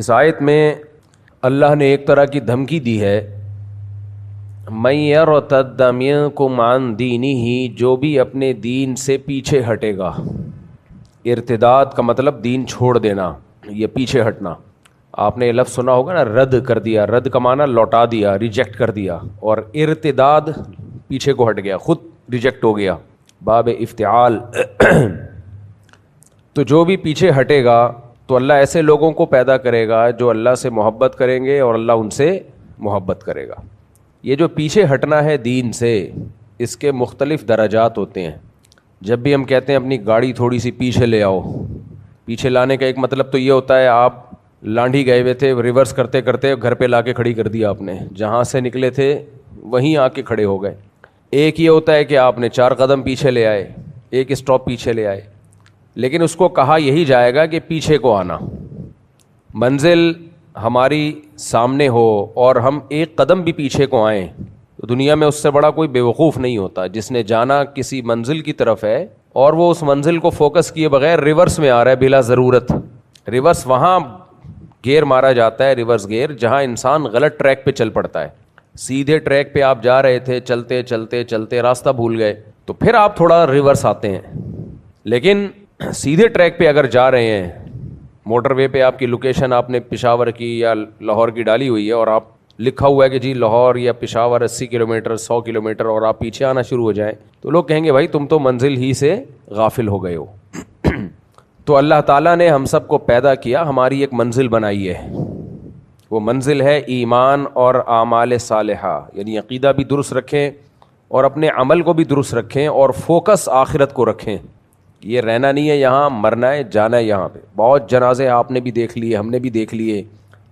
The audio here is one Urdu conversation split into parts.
اس آیت میں اللہ نے ایک طرح کی دھمکی دی ہے، من یرتد منکم عن دینہ، جو بھی اپنے دین سے پیچھے ہٹے گا۔ ارتداد کا مطلب دین چھوڑ دینا، یہ پیچھے ہٹنا۔ آپ نے یہ لفظ سنا ہوگا نا، رد کر دیا، رد کا معنی لوٹا دیا، ریجیکٹ کر دیا، اور ارتداد پیچھے کو ہٹ گیا، خود ریجیکٹ ہو گیا، باب افتعال۔ تو جو بھی پیچھے ہٹے گا تو اللہ ایسے لوگوں کو پیدا کرے گا جو اللہ سے محبت کریں گے اور اللہ ان سے محبت کرے گا۔ یہ جو پیچھے ہٹنا ہے دین سے، اس کے مختلف درجات ہوتے ہیں۔ جب بھی ہم کہتے ہیں اپنی گاڑی تھوڑی سی پیچھے لے آؤ، پیچھے لانے کا ایک مطلب تو یہ ہوتا ہے آپ لانڈھی گئے ہوئے تھے، ریورس کرتے کرتے گھر پہ لا کے کھڑی کر دیا آپ نے، جہاں سے نکلے تھے وہیں آ کے کھڑے ہو گئے۔ ایک یہ ہوتا ہے کہ آپ نے 4 قدم پیچھے لے آئے، ایک اسٹاپ پیچھے لے آئے، لیکن اس کو کہا یہی جائے گا کہ پیچھے کو آنا۔ منزل ہماری سامنے ہو اور ہم ایک قدم بھی پیچھے کو آئیں تو دنیا میں اس سے بڑا کوئی بیوقوف نہیں ہوتا، جس نے جانا کسی منزل کی طرف ہے اور وہ اس منزل کو فوکس کیے بغیر ریورس میں آ رہا ہے بلا ضرورت۔ ریورس وہاں گیئر مارا جاتا ہے، ریورس گیئر، جہاں انسان غلط ٹریک پہ چل پڑتا ہے۔ سیدھے ٹریک پہ آپ جا رہے تھے، چلتے چلتے چلتے راستہ بھول گئے تو پھر آپ تھوڑا ریورس آتے ہیں، لیکن سیدھے ٹریک پہ اگر جا رہے ہیں، موٹر وے پہ آپ کی لوکیشن آپ نے پشاور کی یا لاہور کی ڈالی ہوئی ہے اور آپ لکھا ہوا ہے کہ جی لاہور یا پشاور 80 کلومیٹر 100 کلومیٹر، اور آپ پیچھے آنا شروع ہو جائیں تو لوگ کہیں گے بھائی تم تو منزل ہی سے غافل ہو گئے ہو۔ تو اللہ تعالیٰ نے ہم سب کو پیدا کیا، ہماری ایک منزل بنائی ہے، وہ منزل ہے ایمان اور اعمال صالحہ، یعنی عقیدہ بھی درست رکھیں اور اپنے عمل کو بھی درست رکھیں اور فوکس آخرت کو رکھیں۔ یہ رہنا نہیں ہے یہاں، مرنا ہے، جانا ہے یہاں پہ۔ بہت جنازے آپ نے بھی دیکھ لیے، ہم نے بھی دیکھ لیے۔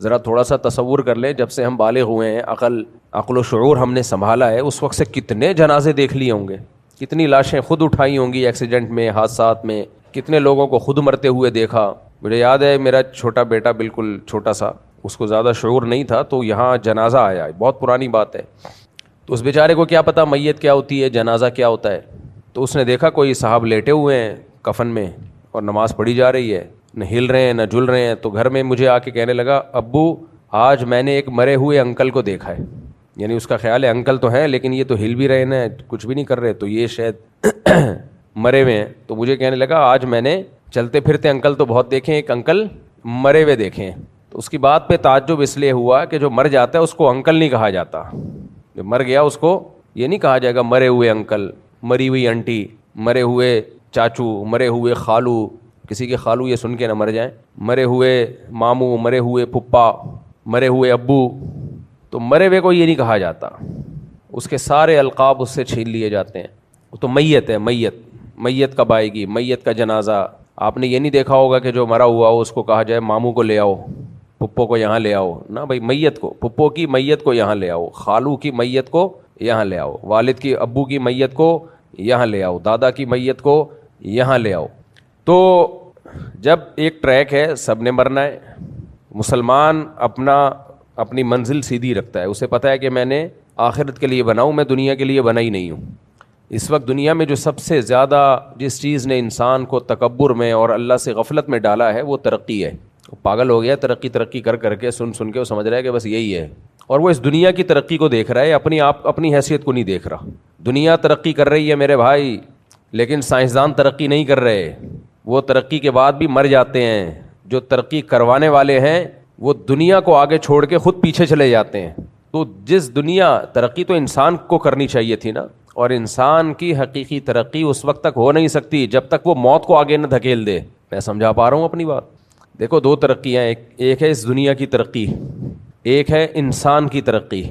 ذرا تھوڑا سا تصور کر لیں، جب سے ہم بالغ ہوئے ہیں، عقل و شعور ہم نے سنبھالا ہے، اس وقت سے کتنے جنازے دیکھ لیے ہوں گے، کتنی لاشیں خود اٹھائی ہوں گی ایکسیڈنٹ میں، حادثات میں، کتنے لوگوں کو خود مرتے ہوئے دیکھا۔ مجھے یاد ہے میرا چھوٹا بیٹا، بالکل چھوٹا سا، اس کو زیادہ شعور نہیں تھا، تو یہاں جنازہ آیا، بہت پرانی بات ہے، تو اس بیچارے کو کیا پتہ میت کیا ہوتی ہے، جنازہ کیا ہوتا ہے۔ تو اس نے دیکھا کوئی صاحب لیٹے ہوئے ہیں کفن میں اور نماز پڑھی جا رہی ہے، نہ ہل رہے ہیں نہ جل رہے ہیں، تو گھر میں مجھے آ کے کہنے لگا ابو آج میں نے ایک مرے ہوئے انکل کو دیکھا ہے، یعنی اس کا خیال ہے انکل تو ہیں لیکن یہ تو ہل بھی رہے ہیں، کچھ بھی نہیں کر رہے، تو یہ شاید مرے ہوئے ہیں۔ تو مجھے کہنے لگا آج میں نے چلتے پھرتے انکل تو بہت دیکھے، ایک انکل مرے ہوئے دیکھے ہیں۔ تو اس کی بات پہ تعجب اس لیے ہوا کہ جو مر جاتا ہے اس کو انکل نہیں کہا جاتا، جو مر گیا اس کو یہ نہیں کہا جائے گا مرے ہوئے انکل، مری ہوئی انٹی، مرے ہوئے چاچو، مرے ہوئے خالو، کسی کے خالو یہ سن کے نہ مر جائیں، مرے ہوئے ماموں، مرے ہوئے پھپھا، مرے ہوئے ابو، تو مرے ہوئے کو یہ نہیں کہا جاتا، اس کے سارے القاب اس سے چھین لیے جاتے ہیں۔ تو میت ہے، میت کب آئے گی، میت کا جنازہ۔ آپ نے یہ نہیں دیکھا ہوگا کہ جو مرا ہوا ہو اس کو کہا جائے ماموں کو لے آؤ، پھپھو کو یہاں لے آؤ، نہ بھائی میت کو، پھپھو کی میت کو یہاں لے آؤ، خالو کی میت کو یہاں لے آؤ، والد کی ابو کی میت کو یہاں لے آؤ، دادا کی میت کو یہاں لے آؤ۔ تو جب ایک ٹریک ہے، سب نے مرنا ہے، مسلمان اپنی منزل سیدھی رکھتا ہے، اسے پتہ ہے کہ میں نے آخرت کے لیے بنا ہوں، میں دنیا کے لیے بنا ہی نہیں ہوں۔ اس وقت دنیا میں جو سب سے زیادہ جس چیز نے انسان کو تکبر میں اور اللہ سے غفلت میں ڈالا ہے وہ ترقی ہے۔ وہ پاگل ہو گیا، ترقی کر کے سن کے وہ سمجھ رہا ہے کہ بس یہی ہے، اور وہ اس دنیا کی ترقی کو دیکھ رہا ہے، اپنی حیثیت کو نہیں دیکھ رہا۔ دنیا ترقی کر رہی ہے میرے بھائی، لیکن سائنسدان ترقی نہیں کر رہے، وہ ترقی کے بعد بھی مر جاتے ہیں۔ جو ترقی کروانے والے ہیں وہ دنیا کو آگے چھوڑ کے خود پیچھے چلے جاتے ہیں۔ تو جس دنیا ترقی تو انسان کو کرنی چاہیے تھی نا، اور انسان کی حقیقی ترقی اس وقت تک ہو نہیں سکتی جب تک وہ موت کو آگے نہ دھکیل دے۔ میں سمجھا پا رہا ہوں اپنی بات؟ دیکھو 2 ترقیاں، ایک ہے اس دنیا کی ترقی، ایک ہے انسان کی ترقی۔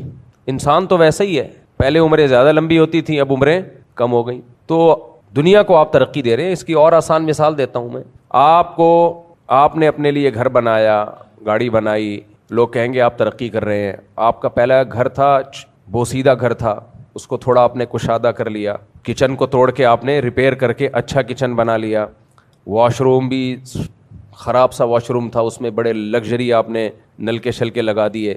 انسان تو ویسا ہی ہے، پہلے عمریں زیادہ لمبی ہوتی تھیں، اب عمریں کم ہو گئیں۔ تو دنیا کو آپ ترقی دے رہے ہیں۔ اس کی اور آسان مثال دیتا ہوں میں، آپ نے اپنے لیے گھر بنایا، گاڑی بنائی، لوگ کہیں گے آپ ترقی کر رہے ہیں۔ آپ کا پہلا گھر تھا، بوسیدہ گھر تھا، اس کو تھوڑا آپ نے کشادہ کر لیا، کچن کو توڑ کے آپ نے ریپیئر کر کے اچھا کچن بنا لیا، واش روم بھی خراب سا واش روم تھا، اس میں بڑے لگژری آپ نے نل کے شل کے لگا دیے۔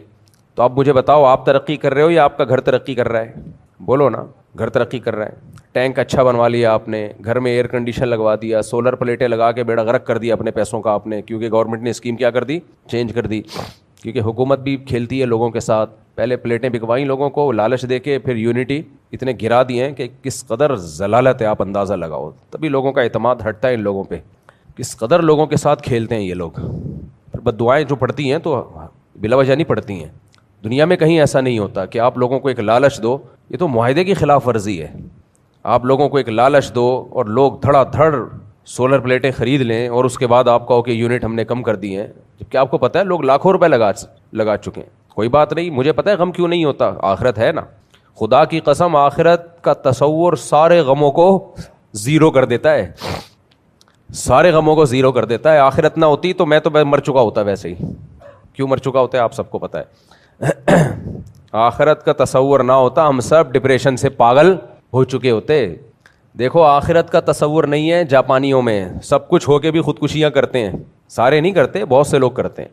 تو اب مجھے بتاؤ آپ ترقی کر رہے ہو یا آپ کا گھر ترقی کر رہا ہے؟ بولو نا، گھر ترقی کر رہا ہے۔ ٹینک اچھا بنوا لیا آپ نے, گھر میں ایئر کنڈیشن لگوا دیا, سولر پلیٹیں لگا کے بیڑا غرق کر دیا اپنے پیسوں کا آپ نے, کیونکہ گورنمنٹ نے اسکیم کیا کر دی, چینج کر دی, کیونکہ حکومت بھی کھیلتی ہے لوگوں کے ساتھ. پہلے پلیٹیں بکوائیں لوگوں کو لالچ دے کے, پھر یونٹی اتنے گرا دیے ہیں کہ کس قدر ضلالت ہے آپ اندازہ لگاؤ. تبھی لوگوں کا اعتماد ہٹتا ہے ان لوگوں پہ, کس قدر لوگوں کے ساتھ کھیلتے ہیں یہ لوگ. پھر بد دعائیں جو پڑتی ہیں تو بلا وجہ نہیں پڑتی ہیں. دنیا میں کہیں ایسا نہیں ہوتا کہ آپ لوگوں کو ایک لالچ دو, یہ تو معاہدے کی خلاف ورزی ہے. آپ لوگوں کو ایک لالچ دو اور لوگ دھڑا دھڑ سولر پلیٹیں خرید لیں اور اس کے بعد آپ کہو کہ یونٹ ہم نے کم کر دی ہیں, جبکہ آپ کو پتہ ہے لوگ لاکھوں روپے لگا چکے ہیں. کوئی بات نہیں, مجھے پتہ ہے غم کیوں نہیں ہوتا, آخرت ہے نا. خدا کی قسم آخرت کا تصور سارے غموں کو زیرو کر دیتا ہے, سارے غموں کو زیرو کر دیتا ہے. آخرت نہ ہوتی تو میں مر چکا ہوتا ویسے ہی. کیوں مر چکا ہوتا ہے آپ سب کو پتہ ہے. آخرت کا تصور نہ ہوتا ہم سب ڈپریشن سے پاگل ہو چکے ہوتے. دیکھو آخرت کا تصور نہیں ہے جاپانیوں میں, سب کچھ ہو کے بھی خودکشیاں کرتے ہیں, سارے نہیں کرتے, بہت سے لوگ کرتے ہیں.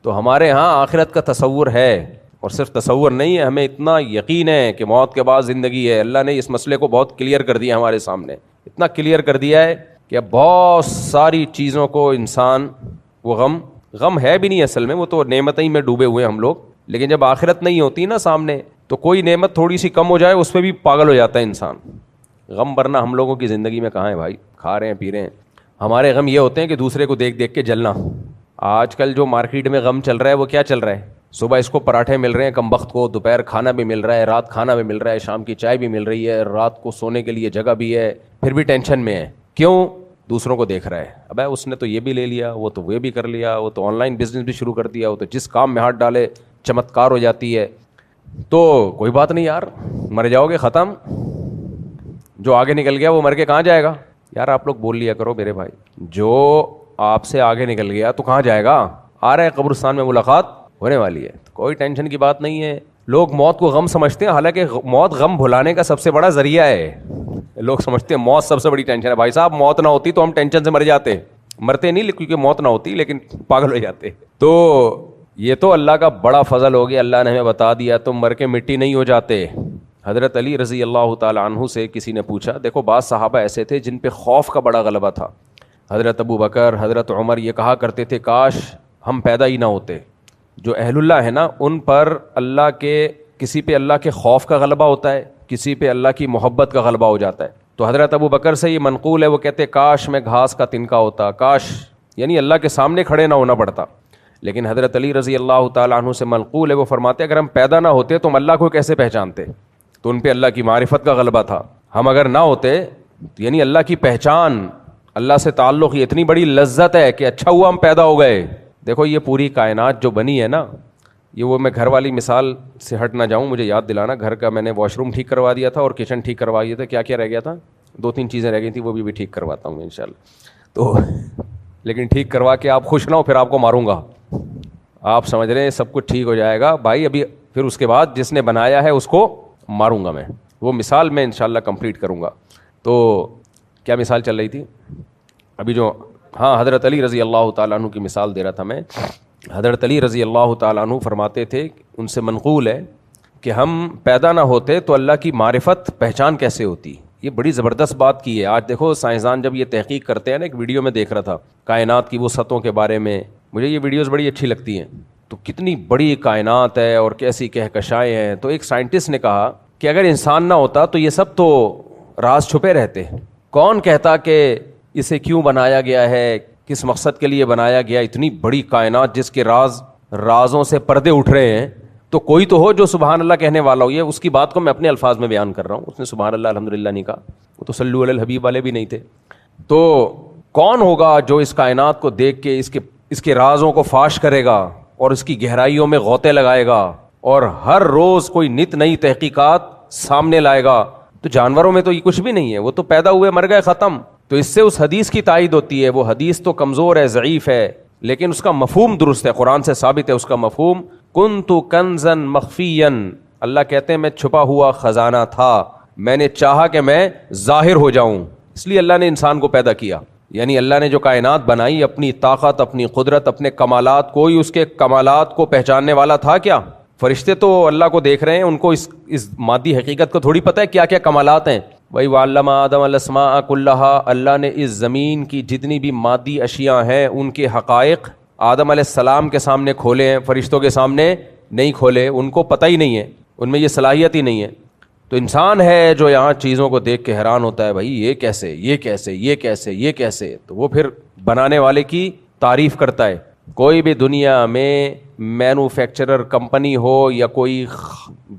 تو ہمارے ہاں آخرت کا تصور ہے, اور صرف تصور نہیں ہے, ہمیں اتنا یقین ہے کہ موت کے بعد زندگی ہے. اللہ نے اس مسئلے کو بہت کلیئر کر دیا ہمارے سامنے, اتنا کلیئر کر دیا ہے کہ اب بہت ساری چیزوں کو انسان, وہ غم ہے بھی نہیں اصل میں, وہ تو نعمتیں میں ڈوبے ہوئے ہم لوگ. لیکن جب آخرت نہیں ہوتی نا سامنے, تو کوئی نعمت تھوڑی سی کم ہو جائے اس پہ بھی پاگل ہو جاتا ہے انسان. غم ورنہ ہم لوگوں کی زندگی میں کہاں ہے بھائی, کھا رہے ہیں پی رہے ہیں. ہمارے غم یہ ہوتے ہیں کہ دوسرے کو دیکھ دیکھ کے جلنا. آج کل جو مارکیٹ میں غم چل رہا ہے وہ کیا چل رہا ہے, صبح اس کو پراٹھے مل رہے ہیں کم وقت کو, دوپہر کھانا بھی مل رہا ہے, رات کھانا بھی مل رہا ہے, شام کی چائے بھی مل رہی ہے, رات کو سونے کے لیے جگہ بھی ہے, پھر بھی ٹینشن میں ہے. کیوں؟ دوسروں کو دیکھ رہا ہے, ابے اس نے تو یہ بھی لے لیا, وہ تو وہ بھی کر لیا, وہ تو آن لائن بزنس بھی شروع کر دیا, وہ تو جس کام میں ہاتھ ڈالے چمتکار ہو جاتی ہے. تو کوئی بات نہیں یار, مر جاؤ گے ختم. جو آگے نکل گیا وہ مر کے کہاں جائے گا یار. آپ لوگ بول لیا کرو میرے بھائی, جو آپ سے آگے نکل گیا تو کہاں جائے گا, آ رہا ہے قبرستان میں ملاقات ہونے والی ہے. کوئی ٹینشن کی بات نہیں ہے. لوگ موت کو غم سمجھتے ہیں, حالانکہ موت غم بھلانے کا سب سے بڑا ذریعہ ہے. لوگ سمجھتے ہیں موت سب سے بڑی ٹینشن ہے. بھائی صاحب موت نہ ہوتی تو ہم ٹینشن سے مر جاتے, مرتے نہیں کیونکہ موت نہ ہوتی, لیکن پاگل ہو جاتے. تو یہ تو اللہ کا بڑا فضل ہو گیا, اللہ نے ہمیں بتا دیا تم مر کے مٹی نہیں ہو جاتے. حضرت علی رضی اللہ تعالیٰ عنہ سے کسی نے پوچھا, دیکھو بعض صحابہ ایسے تھے جن پہ خوف کا بڑا غلبہ تھا. حضرت ابو بکر, حضرت عمر یہ کہا کرتے تھے کاش ہم پیدا ہی نہ ہوتے. جو اہل اللہ ہے نا ان پر اللہ کے, کسی پہ اللہ کے خوف کا غلبہ ہوتا ہے, کسی پہ اللہ کی محبت کا غلبہ ہو جاتا ہے. تو حضرت ابو بکر سے یہ منقول ہے, وہ کہتے کاش میں گھاس کا تنکا ہوتا, کاش یعنی اللہ کے سامنے کھڑے نہ ہونا پڑتا. لیکن حضرت علی رضی اللہ تعالیٰ عنہ سے منقول ہے, وہ فرماتے اگر ہم پیدا نہ ہوتے تو ہم اللہ کو کیسے پہچانتے. تو ان پہ اللہ کی معرفت کا غلبہ تھا. ہم اگر نہ ہوتے یعنی اللہ کی پہچان, اللہ سے تعلق, یہ اتنی بڑی لذت ہے کہ اچھا ہوا ہم پیدا ہو گئے. دیکھو یہ پوری کائنات جو بنی ہے نا, یہ وہ میں گھر والی مثال سے ہٹ نہ جاؤں, مجھے یاد دلانا. گھر کا میں نے واش روم ٹھیک کروا دیا تھا اور کچن ٹھیک کروا دیا تھا. کیا کیا رہ گیا تھا, 2-3 چیزیں رہ گئی تھیں, وہ بھی ٹھیک کرواتا ہوں انشاءاللہ. تو لیکن ٹھیک کروا کے آپ خوش نہ ہو, پھر آپ کو ماروں گا. آپ سمجھ رہے ہیں سب کچھ ٹھیک ہو جائے گا بھائی, ابھی پھر اس کے بعد جس نے بنایا ہے اس کو ماروں گا میں. وہ مثال میں انشاءاللہ کمپلیٹ کروں گا. تو کیا مثال چل رہی تھی ابھی جو, ہاں حضرت علی رضی اللہ تعالیٰ عنہ کی مثال دے رہا تھا میں. حضرت علی رضی اللہ تعالیٰ عنہ فرماتے تھے, ان سے منقول ہے کہ ہم پیدا نہ ہوتے تو اللہ کی معرفت پہچان کیسے ہوتی. یہ بڑی زبردست بات کی ہے. آج دیکھو سائنسدان جب یہ تحقیق کرتے ہیں نا, ایک ویڈیو میں دیکھ رہا تھا کائنات کی وسعتوں کے بارے میں, مجھے یہ ویڈیوز بڑی اچھی لگتی ہیں. تو کتنی بڑی کائنات ہے اور کیسی کہکشائیں ہیں. تو ایک سائنٹسٹ نے کہا کہ اگر انسان نہ ہوتا تو یہ سب تو راز چھپے رہتے. کون کہتا کہ اسے کیوں بنایا گیا ہے, کس مقصد کے لیے بنایا گیا. اتنی بڑی کائنات جس کے رازوں سے پردے اٹھ رہے ہیں, تو کوئی تو ہو جو سبحان اللہ کہنے والا ہو. یہ اس کی بات کو میں اپنے الفاظ میں بیان کر رہا ہوں, اس نے سبحان اللہ الحمدللہ نہیں کہا, وہ تو صلو علی الحبیب والے بھی نہیں تھے. تو کون ہوگا جو اس کائنات کو دیکھ کے اس کے رازوں کو فاش کرے گا اور اس کی گہرائیوں میں غوطے لگائے گا اور ہر روز کوئی نت نئی تحقیقات سامنے لائے گا. تو جانوروں میں تو یہ کچھ بھی نہیں ہے, وہ تو پیدا ہوئے مر گئے ختم. تو اس سے اس حدیث کی تائید ہوتی ہے. وہ حدیث تو کمزور ہے, ضعیف ہے, لیکن اس کا مفہوم درست ہے, قرآن سے ثابت ہے اس کا مفہوم. کنت کنزا مخفیا, اللہ کہتے ہیں میں چھپا ہوا خزانہ تھا, میں نے چاہا کہ میں ظاہر ہو جاؤں, اس لیے اللہ نے انسان کو پیدا کیا. یعنی اللہ نے جو کائنات بنائی, اپنی طاقت, اپنی قدرت, اپنے کمالات, کوئی اس کے کمالات کو پہچاننے والا تھا کیا؟ فرشتے تو اللہ کو دیکھ رہے ہیں, ان کو اس مادی حقیقت کو تھوڑی پتہ ہے کیا کیا کمالات ہیں. وہی وعلم آدم الاسماء کلہا، اللہ نے اس زمین کی جتنی بھی مادی اشیاء ہیں ان کے حقائق آدم علیہ السلام کے سامنے کھولے ہیں، فرشتوں کے سامنے نہیں کھولے، ان کو پتہ ہی نہیں ہے، ان میں یہ صلاحیت ہی نہیں ہے. تو انسان ہے جو یہاں چیزوں کو دیکھ کے حیران ہوتا ہے، بھائی یہ کیسے، یہ کیسے، یہ کیسے، یہ کیسے. تو وہ پھر بنانے والے کی تعریف کرتا ہے. کوئی بھی دنیا میں مینوفیکچرر کمپنی ہو یا کوئی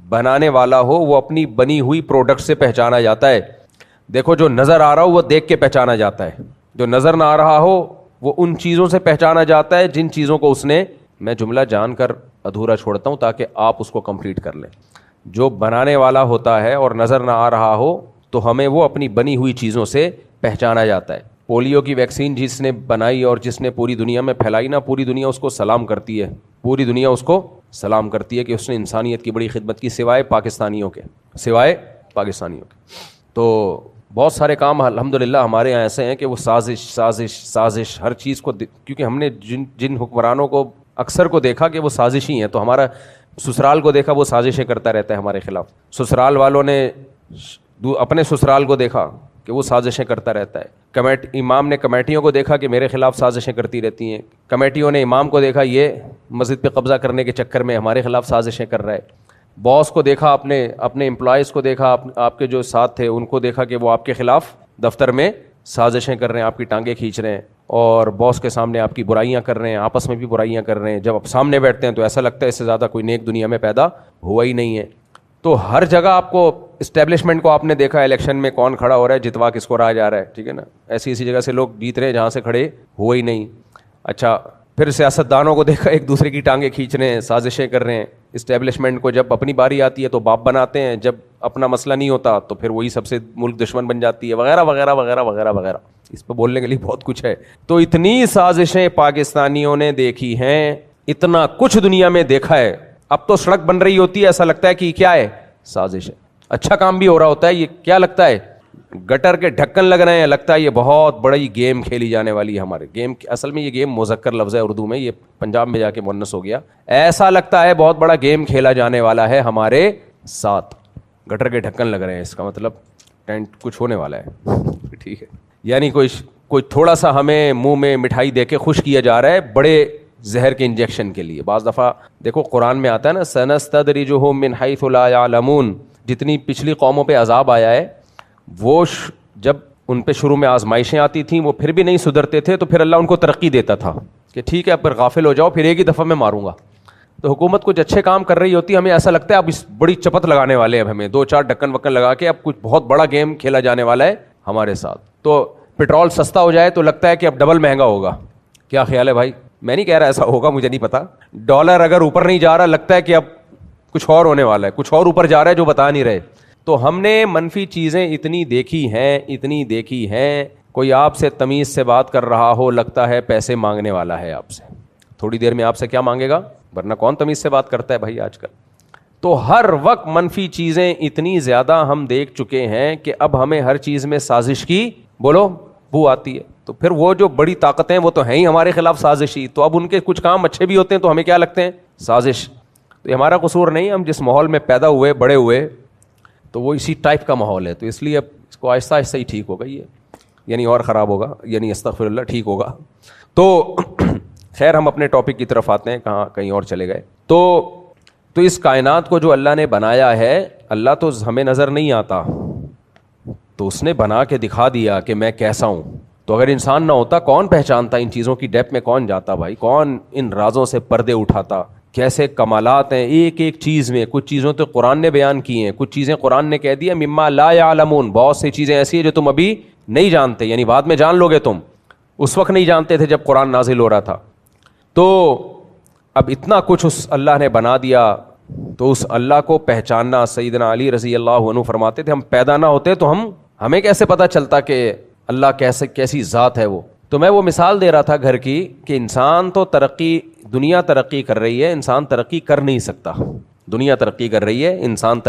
بنانے والا ہو، وہ اپنی بنی ہوئی پروڈکٹ سے پہچانا جاتا ہے. دیکھو جو نظر آ رہا ہو وہ دیکھ کے پہچانا جاتا ہے، جو نظر نہ آ رہا ہو وہ ان چیزوں سے پہچانا جاتا ہے جن چیزوں کو اس نے، میں جملہ جان کر ادھورا چھوڑتا ہوں تاکہ آپ اس کو کمپلیٹ کر لیں. جو بنانے والا ہوتا ہے اور نظر نہ آ رہا ہو تو ہمیں وہ اپنی بنی ہوئی چیزوں سے پہچانا جاتا ہے. پولیو کی ویکسین جس نے بنائی اور جس نے پوری دنیا میں پھیلائی نا، پوری دنیا اس کو سلام کرتی ہے، پوری دنیا اس کو سلام کرتی ہے کہ اس نے انسانیت کی بڑی خدمت کی، سوائے پاکستانیوں کے. تو بہت سارے کام الحمدللہ ہمارے یہاں ایسے ہیں کہ وہ سازش ہر چیز کو، کیونکہ ہم نے جن حکمرانوں کو اکثر کو دیکھا کہ وہ سازشی ہیں، تو ہمارا سسرال کو دیکھا وہ سازشیں کرتا رہتا ہے ہمارے خلاف. سسرال والوں نے اپنے سسرال کو دیکھا کہ وہ سازشیں کرتا رہتا ہے. امام نے کمیٹیوں کو دیکھا کہ میرے خلاف سازشیں کرتی رہتی ہیں. کمیٹیوں نے امام کو دیکھا یہ مسجد پہ قبضہ کرنے کے چکر میں ہمارے خلاف سازشیں کر رہا ہے. باس کو دیکھا، اپنے امپلائیز کو دیکھا، آپ کے جو ساتھ تھے ان کو دیکھا کہ وہ آپ کے خلاف دفتر میں سازشیں کر رہے ہیں، آپ کی ٹانگیں کھینچ رہے ہیں اور باس کے سامنے آپ کی برائیاں کر رہے ہیں، آپس میں بھی برائیاں کر رہے ہیں. جب آپ سامنے بیٹھتے ہیں تو ایسا لگتا ہے اس سے زیادہ کوئی نیک دنیا میں پیدا ہوا ہی نہیں ہے. تو ہر جگہ آپ کو اسٹیبلشمنٹ کو آپ نے دیکھا، الیکشن میں کون کھڑا ہو رہا ہے، جتوا کس کو رہا جا رہا ہے، ٹھیک ہے نا. ایسی جگہ سے لوگ جیت رہے ہیں جہاں سے کھڑے ہوئے ہی نہیں. اچھا پھر سیاستدانوں کو دیکھا ایک دوسرے کی ٹانگیں کھینچ رہے ہیں، سازشیں کر رہے ہیں. اسٹیبلشمنٹ کو جب اپنی باری آتی ہے تو باپ بناتے ہیں، جب اپنا مسئلہ نہیں ہوتا تو پھر وہی سب سے ملک دشمن بن جاتی ہے، وغیرہ وغیرہ وغیرہ وغیرہ وغیرہ. اس پہ بولنے کے لیے بہت کچھ ہے. تو اتنی سازشیں پاکستانیوں نے دیکھی ہیں، اتنا کچھ دنیا میں دیکھا ہے. اب تو سڑک بن رہی ہوتی ہے، ایسا لگتا ہے کہ یہ کیا ہے، سازش ہے. اچھا کام بھی ہو رہا ہوتا ہے، یہ کیا لگتا ہے، گٹر کے ڈھکن لگ رہے ہیں، لگتا ہے یہ بہت بڑی گیم کھیلی جانے والی ہے. ہمارے گیم اصل میں یہ گیم مذکر لفظ ہے اردو میں، یہ پنجاب میں جا کے مؤنث ہو گیا. ایسا لگتا ہے بہت بڑا گیم کھیلا جانے والا ہے ہمارے ساتھ. گٹر کے ڈھکن لگ رہے ہیں، اس کا مطلب ٹینٹ کچھ ہونے والا ہے. ٹھیک ہے، یعنی کوئی تھوڑا سا ہمیں منہ میں مٹھائی دے کے خوش کیا جا رہا ہے بڑے زہر کے انجیکشن کے لیے. بعض دفعہ دیکھو قرآن میں آتا ہے نا، سنستدرجہم من حیث لا یعلمون. جتنی پچھلی قوموں پہ عذاب آیا ہے، وہ جب ان پہ شروع میں آزمائشیں آتی تھیں وہ پھر بھی نہیں سدھرتے تھے تو پھر اللہ ان کو ترقی دیتا تھا کہ ٹھیک ہے اب پھر غافل ہو جاؤ، پھر ایک ہی دفعہ میں ماروں گا. تو حکومت کچھ اچھے کام کر رہی ہوتی ہے، ہمیں ایسا لگتا ہے اب اس بڑی چپت لگانے والے ہیں، اب ہمیں 2-4 ڈھکن وکن لگا کے اب کچھ بہت بڑا گیم کھیلا جانے والا ہے ہمارے ساتھ. تو پیٹرول سستا ہو جائے تو لگتا ہے کہ اب ڈبل مہنگا ہوگا. کیا خیال ہے بھائی؟ میں نہیں کہہ رہا ایسا ہوگا، مجھے نہیں پتا. ڈالر اگر اوپر نہیں جا رہا لگتا ہے کہ اب کچھ اور ہونے والا ہے، کچھ اور اوپر جا رہا ہے جو بتا نہیں رہے. تو ہم نے منفی چیزیں اتنی دیکھی ہیں. کوئی آپ سے تمیز سے بات کر رہا ہو، لگتا ہے پیسے مانگنے والا ہے آپ سے، تھوڑی دیر میں آپ سے کیا مانگے گا، ورنہ کون تمیز سے بات کرتا ہے بھائی آج کل. تو ہر وقت منفی چیزیں اتنی زیادہ ہم دیکھ چکے ہیں کہ اب ہمیں ہر چیز میں سازش کی بو آتی ہے. تو پھر وہ جو بڑی طاقتیں وہ تو ہیں ہی ہمارے خلاف سازشی، تو اب ان کے کچھ کام اچھے بھی ہوتے ہیں تو ہمیں کیا لگتے ہیں، سازش. تو یہ ہمارا قصور نہیں، ہم جس ماحول میں پیدا ہوئے بڑے ہوئے تو وہ اسی ٹائپ کا ماحول ہے. تو اس لیے اب اس کو آہستہ آہستہ ہی ٹھیک ہوگا، یہ یعنی اور خراب ہوگا، یعنی استغفر اللہ، ٹھیک ہوگا. تو خیر ہم اپنے ٹاپک کی طرف آتے ہیں، کہیں اور چلے گئے. تو اس کائنات کو جو اللہ نے بنایا ہے، اللہ تو ہمیں نظر نہیں آتا، تو اس نے بنا کے دکھا دیا کہ میں کیسا ہوں. تو اگر انسان نہ ہوتا کون پہچانتا ان چیزوں کی ڈیپ میں، کون جاتا بھائی، کون ان رازوں سے پردے اٹھاتا. کیسے کمالات ہیں ایک ایک چیز میں. کچھ چیزوں تو قرآن نے بیان کی ہیں، کچھ چیزیں قرآن نے کہہ دیا مما لا یعلمون. بہت سی چیزیں ایسی ہیں جو تم ابھی نہیں جانتے، یعنی بعد میں جان لو گے. تم اس وقت نہیں جانتے تھے جب قرآن نازل ہو رہا تھا. تو اب اتنا کچھ اس اللہ نے بنا دیا، تو اس اللہ کو پہچاننا. سیدنا علی رضی اللہ عنہ فرماتے تھے ہم پیدا نہ ہوتے تو ہمیں کیسے پتہ چلتا کہ اللہ کیسی ذات ہے وہ. تو میں وہ مثال دے رہا تھا گھر کی کہ انسان تو دنیا ترقی کر رہی ہے، انسان ترقی کر نہیں سکتا. دنیا ترقی کر رہی ہے، انسان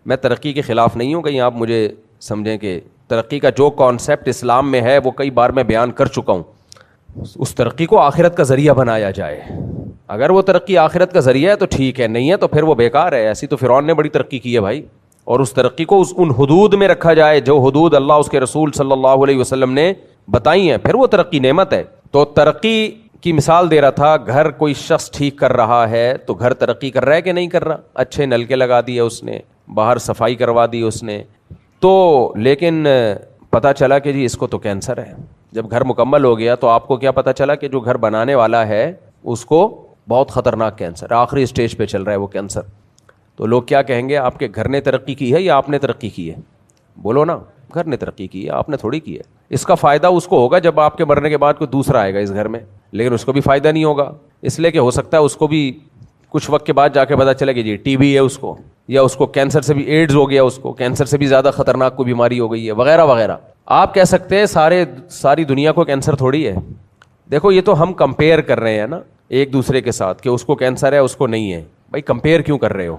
میں ترقی کے خلاف نہیں ہوں، کہیں آپ مجھے سمجھیں کہ ترقی کا جو کانسیپٹ اسلام میں ہے وہ کئی بار میں بیان کر چکا ہوں. اس ترقی کو آخرت کا ذریعہ بنایا جائے. اگر وہ ترقی آخرت کا ذریعہ ہے تو ٹھیک ہے، نہیں ہے تو پھر وہ بیکار ہے. ایسی تو فرعون نے بڑی ترقی کی ہے بھائی، اور اس ترقی کو ان حدود میں رکھا جائے جو حدود اللہ اس کے رسول صلی اللہ علیہ وسلم نے بتائی ہیں, پھر وہ ترقی نعمت ہے. تو ترقی کی مثال دے رہا تھا, گھر کوئی شخص ٹھیک کر رہا ہے تو گھر ترقی کر رہا ہے کہ نہیں کر رہا؟ اچھے نلکے لگا دیے اس نے, باہر صفائی کروا دی اس نے, تو لیکن پتہ چلا کہ جی اس کو تو کینسر ہے. جب گھر مکمل ہو گیا تو آپ کو کیا پتہ چلا کہ جو گھر بنانے والا ہے اس کو بہت خطرناک کینسر, آخری اسٹیج پہ چل رہا ہے وہ کینسر. تو لوگ کیا کہیں گے, آپ کے گھر نے ترقی کی ہے یا آپ نے ترقی کی ہے؟ بولو نا, گھر نے ترقی کی ہے, آپ نے تھوڑی کی ہے. اس کا فائدہ اس کو ہوگا جب آپ کے مرنے کے بعد کوئی دوسرا آئے گا اس گھر میں, لیکن اس کو بھی فائدہ نہیں ہوگا, اس لیے کہ ہو سکتا ہے اس کو بھی کچھ وقت کے بعد جا کے پتہ چلے کہ جی ٹی بی ہے اس کو, یا اس کو کینسر سے بھی ایڈز ہو گیا, اس کو کینسر سے بھی زیادہ خطرناک کوئی بیماری ہو گئی ہے وغیرہ وغیرہ. آپ کہہ سکتے ہیں ساری دنیا کو کینسر تھوڑی ہے. دیکھو یہ تو ہم کمپیئر کر رہے ہیں نا ایک دوسرے کے ساتھ کہ اس کو کینسر ہے اس کو نہیں ہے. بھائی کمپیئر کیوں کر رہے ہو؟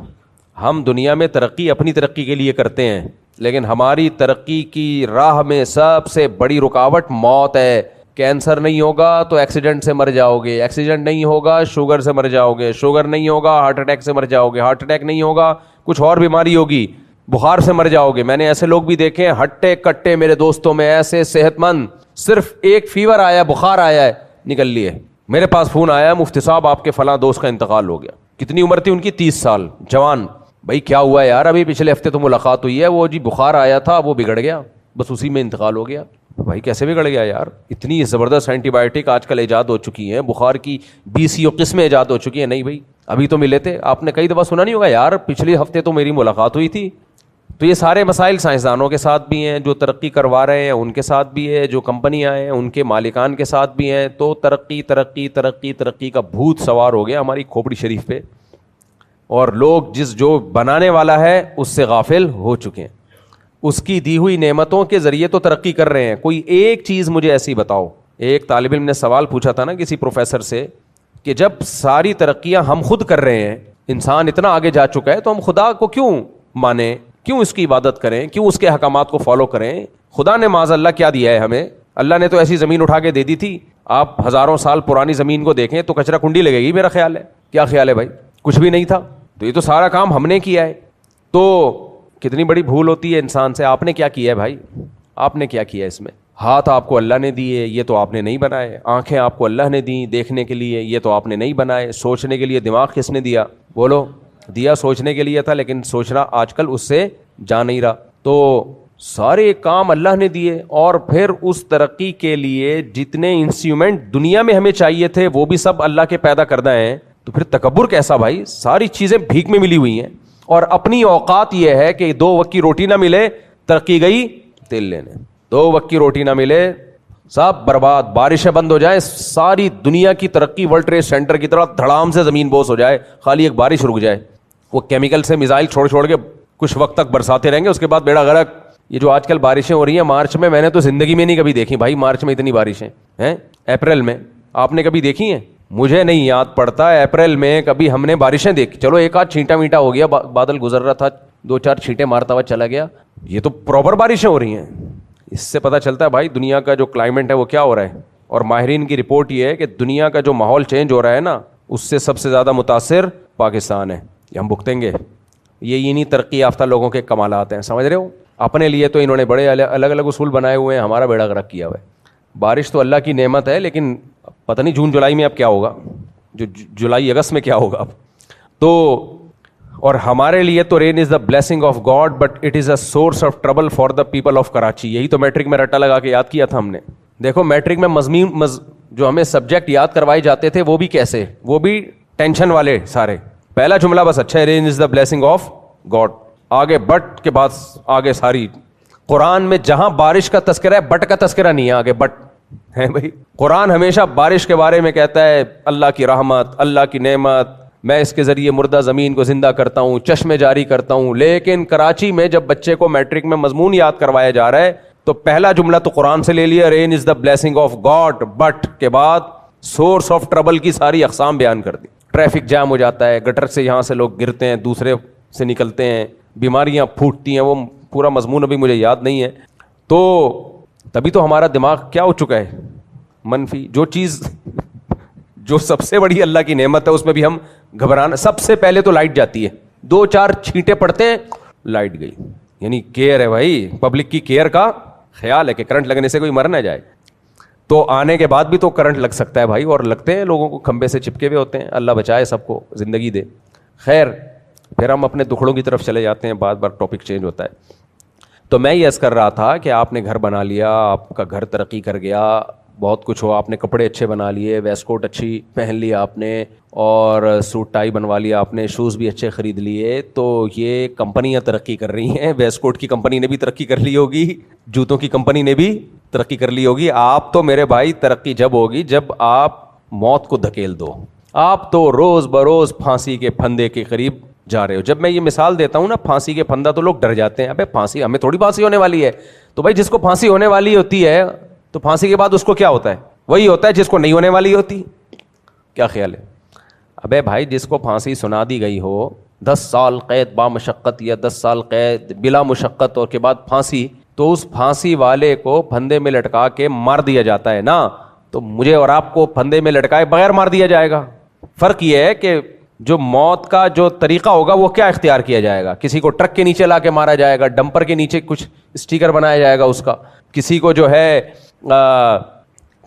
ہم دنیا میں ترقی اپنی ترقی کے لیے کرتے ہیں, لیکن ہماری ترقی کی راہ میں سب سے بڑی رکاوٹ موت ہے. کینسر نہیں ہوگا تو ایکسیڈنٹ سے مر جاؤ گے, ایکسیڈنٹ نہیں ہوگا شوگر سے مر جاؤ گے, شوگر نہیں ہوگا ہارٹ اٹیک سے مر جاؤ گے, ہارٹ اٹیک نہیں ہوگا کچھ اور بیماری ہوگی, بخار سے مر جاؤ گے. میں نے ایسے لوگ بھی دیکھے ہیں ہٹے کٹے میرے دوستوں میں, ایسے صحت مند, صرف ایک فیور آیا, بخار آیا ہے, نکل لیے. میرے پاس فون آیا, مفتی صاحب آپ کے فلاں دوست کا انتقال ہو گیا. کتنی عمر تھی ان کی؟ 30 سال, جوان. بھائی کیا ہوا یار؟ ابھی پچھلے ہفتے تو ملاقات ہوئی ہے, وہ جی بخار آیا تھا وہ بگڑ گیا, بس اسی میں انتقال ہو گیا. بھائی کیسے بگڑ گیا یار؟ اتنی زبردست اینٹی بایوٹک آج کل ایجاد ہو چکی ہیں, بخار کی 20 قسمیں ایجاد ہو چکی ہیں. نہیں بھائی ابھی تو ملے تھے. آپ نے کئی دفعہ سنا نہیں ہوگا یار پچھلے ہفتے تو میری ملاقات ہوئی تھی. تو یہ سارے مسائل سائنسدانوں کے ساتھ بھی ہیں, جو ترقی کروا رہے ہیں ان کے ساتھ بھی ہے, جو کمپنیاں ہیں ان کے مالکان کے ساتھ بھی ہیں. تو ترقی ترقی ترقی ترقی کا بھوت سوار ہو گیا ہماری کھوپڑی شریف پہ, اور لوگ جو بنانے والا ہے اس سے غافل ہو چکے ہیں. اس کی دی ہوئی نعمتوں کے ذریعے تو ترقی کر رہے ہیں. کوئی ایک چیز مجھے ایسی بتاؤ. ایک طالب علم نے سوال پوچھا تھا نا کسی پروفیسر سے کہ جب ساری ترقیاں ہم خود کر رہے ہیں, انسان اتنا آگے جا چکا ہے, تو ہم خدا کو کیوں مانیں, کیوں اس کی عبادت کریں, کیوں اس کے احکامات کو فالو کریں؟ خدا نے معاذ اللہ کیا دیا ہے ہمیں؟ اللہ نے تو ایسی زمین اٹھا کے دے دی تھی. آپ ہزاروں سال پرانی زمین کو دیکھیں تو کچرا کنڈی لگے گی میرا خیال ہے. کیا خیال ہے بھائی؟ کچھ بھی نہیں تھا. تو یہ تو سارا کام ہم نے کیا ہے. تو کتنی بڑی بھول ہوتی ہے انسان سے. آپ نے کیا کیا ہے بھائی؟ آپ نے کیا کیا ہے اس میں؟ ہاتھ آپ کو اللہ نے دیے, یہ تو آپ نے نہیں بنائے. آنکھیں آپ کو اللہ نے دی دیکھنے کے لیے, یہ تو آپ نے نہیں بنائے. سوچنے کے لیے دماغ کس نے دیا؟ بولو. دیا سوچنے کے لیے تھا, لیکن سوچنا آج کل اس سے جا نہیں رہا. تو سارے کام اللہ نے دیے, اور پھر اس ترقی کے لیے جتنے انسٹرومنٹ دنیا میں ہمیں چاہیے تھے وہ بھی سب اللہ کے پیدا کردہ ہیں. تو پھر تکبر کیسا بھائی؟ ساری چیزیں بھیک میں ملی ہوئی ہیں, اور اپنی اوقات یہ ہے کہ 2 وقت کی روٹی نہ ملے ترقی گئی تیل لینے. 2 وقت کی روٹی نہ ملے سب برباد. بارشیں بند ہو جائیں, ساری دنیا کی ترقی ورلڈ ٹریڈ سینٹر کی طرح دھڑام سے زمین بوس ہو جائے, خالی ایک بارش رک جائے. وہ کیمیکل سے میزائل چھوڑ کے کچھ وقت تک برساتے رہیں گے, اس کے بعد بیڑا غرق. یہ جو آج کل بارشیں ہو رہی ہیں مارچ میں نے تو زندگی میں نہیں کبھی دیکھی بھائی. مارچ میں اتنی بارشیں ہیں, اپریل میں آپ نے کبھی دیکھی ہیں؟ مجھے نہیں یاد پڑتا اپریل میں کبھی ہم نے بارشیں دیکھی. چلو ایک آدھ چھینٹا میٹا ہو گیا, بادل گزر رہا تھا 2-4 چھینٹے مارتا ہوا چلا گیا. یہ تو پراپر بارشیں ہو رہی ہیں. اس سے پتہ چلتا ہے بھائی دنیا کا جو کلائمیٹ ہے وہ کیا ہو رہا ہے. اور ماہرین کی رپورٹ یہ ہے کہ دنیا کا جو ماحول چینج ہو رہا ہے نا, اس سے سب سے زیادہ متاثر پاکستان ہے. یہ ہم بھگتیں گے. یہ انہیں ترقی یافتہ لوگوں کے کمالات ہیں, سمجھ رہے ہو. اپنے لیے تو انہوں نے بڑے الگ الگ اصول بنائے ہوئے ہیں, ہمارا بیڑا غرق کیا ہوا ہے. بارش تو اللہ کی نعمت ہے, لیکن پتہ نہیں جون جولائی میں اب کیا ہوگا, جو جولائی اگست میں کیا ہوگا اب. تو اور ہمارے لیے تو rain is the blessing of God but it is a source of trouble for the people of Karachi. یہی تو میٹرک میں رٹا لگا کے یاد کیا تھا ہم نے. دیکھو میٹرک میں مضمون جو ہمیں سبجیکٹ یاد کروائے جاتے تھے وہ بھی کیسے, وہ بھی ٹینشن والے سارے. پہلا جملہ بس اچھا ہے, رین is the blessing of God. آگے بٹ کے بعد آگے ساری قرآن میں جہاں بارش کا تذکرہ ہے بٹ کا تذکرہ نہیں ہے, آگے بٹ ہے بھائی. قرآن ہمیشہ بارش کے بارے میں کہتا ہے اللہ کی رحمت, اللہ کی نعمت, میں اس کے ذریعے مردہ زمین کو زندہ کرتا ہوں, چشمے جاری کرتا ہوں. لیکن کراچی میں جب بچے کو میٹرک میں مضمون یاد کروایا جا رہا ہے تو پہلا جملہ تو قرآن سے لے لیا, rain is the blessing of God, but کے بعد سورس آف ٹربل کی ساری اقسام بیان کر دی. ٹریفک جام ہو جاتا ہے, گٹر سے یہاں سے لوگ گرتے ہیں, دوسرے سے نکلتے ہیں, بیماریاں پھوٹتی ہیں. وہ پورا مضمون ابھی مجھے یاد نہیں ہے. تو تبھی تو ہمارا دماغ کیا ہو چکا ہے, منفی. جو چیز جو سب سے بڑی اللہ کی نعمت ہے اس میں بھی ہم گھبرانا. سب سے پہلے تو لائٹ جاتی ہے, 2-4 چھینٹے پڑتے ہیں, لائٹ گئی. یعنی کیئر ہے بھائی, پبلک کی کیئر کا خیال ہے کہ کرنٹ لگنے سے کوئی مر نہ جائے. تو آنے کے بعد بھی تو کرنٹ لگ سکتا ہے بھائی, اور لگتے ہیں لوگوں کو, کھمبے سے چپکے ہوئے ہوتے ہیں. اللہ بچائے سب کو, زندگی دے. خیر, پھر ہم اپنے دکھڑوں کی طرف چلے جاتے ہیں, بار بار ٹاپک چینج ہوتا ہے. تو میں یہ عرض کر رہا تھا کہ آپ نے گھر بنا لیا, آپ کا گھر ترقی کر گیا, بہت کچھ ہو, آپ نے کپڑے اچھے بنا لیے, ویسٹ کوٹ اچھی پہن لیا آپ نے, اور سوٹ ٹائی بنوا لیا آپ نے, شوز بھی اچھے خرید لیے. تو یہ کمپنیاں ترقی کر رہی ہیں. ویسٹ کوٹ کی کمپنی نے بھی ترقی کر لی ہوگی, جوتوں کی کمپنی نے بھی ترقی کر لی ہوگی. آپ تو میرے بھائی ترقی جب ہوگی جب آپ موت کو دھکیل دو. آپ تو روز بروز پھانسی کے پھندے کے قریب جا رہے ہو. جب میں یہ مثال دیتا ہوں نا پھانسی کے پھندا, تو لوگ ڈر جاتے ہیں, ابے پھانسی, ہمیں تھوڑی پھانسی ہونے والی ہے. تو بھائی جس کو پھانسی ہونے والی ہوتی ہے تو پھانسی کے بعد اس کو کیا ہوتا ہے؟ وہی ہوتا ہے جس کو نہیں ہونے والی ہوتی. کیا خیال ہے؟ ابے بھائی جس کو پھانسی سنا دی گئی ہو, 10 سال قید با مشقت یا 10 سال قید بلا مشقت اور کے بعد پھانسی, تو اس پھانسی والے کو پھندے میں لٹکا کے مار دیا جاتا ہے نا. تو مجھے اور آپ کو پھندے میں لٹکائے بغیر مار دیا جائے گا. فرق یہ ہے کہ جو موت کا جو طریقہ ہوگا وہ کیا اختیار کیا جائے گا. کسی کو ٹرک کے نیچے لا کے مارا جائے گا, ڈمپر کے نیچے کچھ اسٹیکر بنایا جائے گا اس کا, کسی کو جو ہے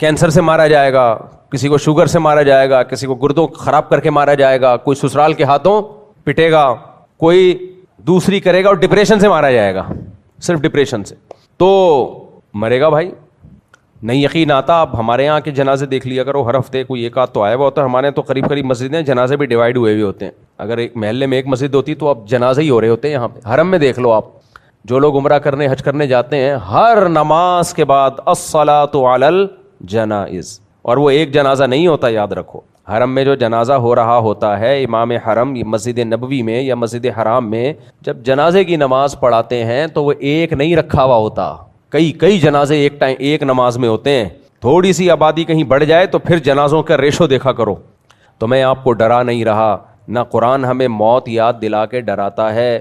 کینسر سے مارا جائے گا, کسی کو شوگر سے مارا جائے گا, کسی کو گردوں خراب کر کے مارا جائے گا, کوئی سسرال کے ہاتھوں پٹے گا, کوئی دوسری کرے گا, اور ڈپریشن سے مارا جائے گا, صرف ڈپریشن سے تو مرے گا بھائی. نہیں یقین آتا آپ ہمارے یہاں کے جنازے دیکھ لیا کرو, ہر ہفتے کوئی ایک آدھ تو آیا ہوا ہوتا ہے. ہمارے تو قریب قریب مسجدیں, جنازے بھی ڈیوائڈ ہوئے ہوتے ہیں. اگر ایک محلے میں ایک مسجد ہوتی تو اب جنازے ہی ہو رہے ہوتے ہیں. یہاں پہ حرم میں دیکھ لو آپ, جو لوگ عمرہ کرنے حج کرنے جاتے ہیں, ہر نماز کے بعد الصلاۃ علی الجنائز, اور وہ ایک جنازہ نہیں ہوتا, یاد رکھو. حرم میں جو جنازہ ہو رہا ہوتا ہے, امام حرم مسجد نبوی میں یا مسجد حرام میں جب جنازے کی نماز پڑھاتے ہیں تو وہ ایک نہیں رکھا ہوا ہوتا, کئی جنازے ایک نماز میں ہوتے ہیں. تھوڑی سی آبادی کہیں بڑھ جائے تو پھر جنازوں کا ریشو دیکھا کرو. تو میں آپ کو ڈرا نہیں رہا, نہ قرآن ہمیں موت یاد دلا کے ڈراتا ہے,